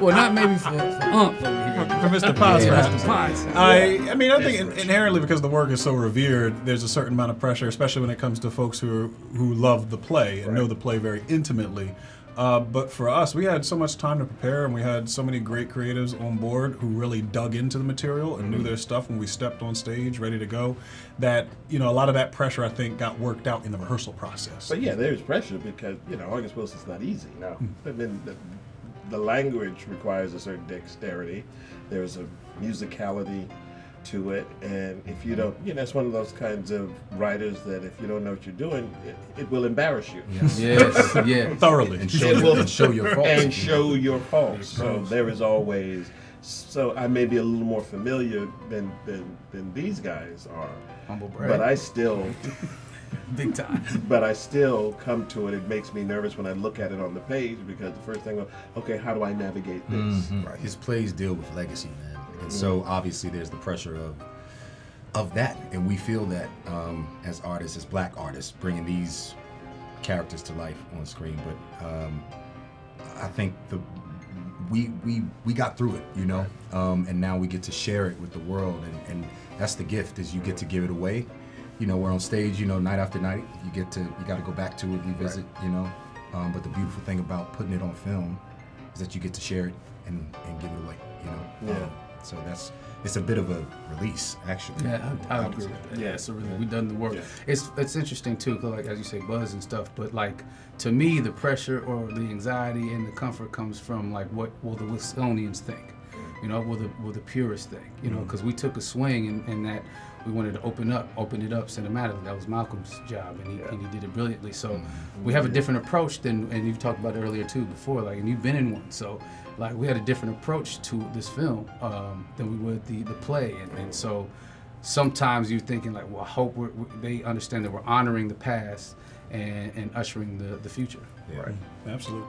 Well, not maybe for over here. For Mr. Potts, Yeah, perhaps. Mr. Potts. I mean, I think inherently because the work is so revered, there's a certain amount of pressure, especially when it comes to folks who love the play and know the play very intimately. But for us, we had so much time to prepare, and we had so many great creatives on board who really dug into the material and knew their stuff when we stepped on stage, ready to go. That a lot of that pressure, I think, got worked out in the rehearsal process. But yeah, there's pressure because August Wilson's not easy. No, I mean the language requires a certain dexterity. There's a musicality to it, and if you don't, it's one of those kinds of writers that if you don't know what you're doing, it will embarrass you. Yes, yeah. Thoroughly. And show your faults. And show your faults. So there is always. So I may be a little more familiar than these guys are. Humble brag. But I still. Big time. But I still come to it. It makes me nervous when I look at it on the page because the first thing, okay, how do I navigate this? Mm-hmm. Right. His plays deal with legacy, man, and so obviously there's the pressure of that, and we feel that as artists, as Black artists, bringing these characters to life on screen. But I think we got through it, and now we get to share it with the world, and that's the gift, is you get to give it away. We're on stage, night after night. You got to go back to it, revisit, But the beautiful thing about putting it on film is that you get to share it and give it away, Yeah. So it's a bit of a release, actually. Yeah, I agree with that. Yeah, so really, we done the work. Yeah. It's interesting too, 'cause like as you say, buzz and stuff. But like to me, the pressure or the anxiety and the comfort comes from like what will the Wilsonians think? Will the purists think? Because we took a swing in that we wanted to open it up cinematically. That was Malcolm's job, and he did it brilliantly. So we have a different approach and you've talked about it earlier too before, like, and you've been in one. So like we had a different approach to this film than we would the play, and so sometimes you're thinking like, well, I hope they understand that we're honoring the past and ushering the future. Yeah. Right. Absolutely.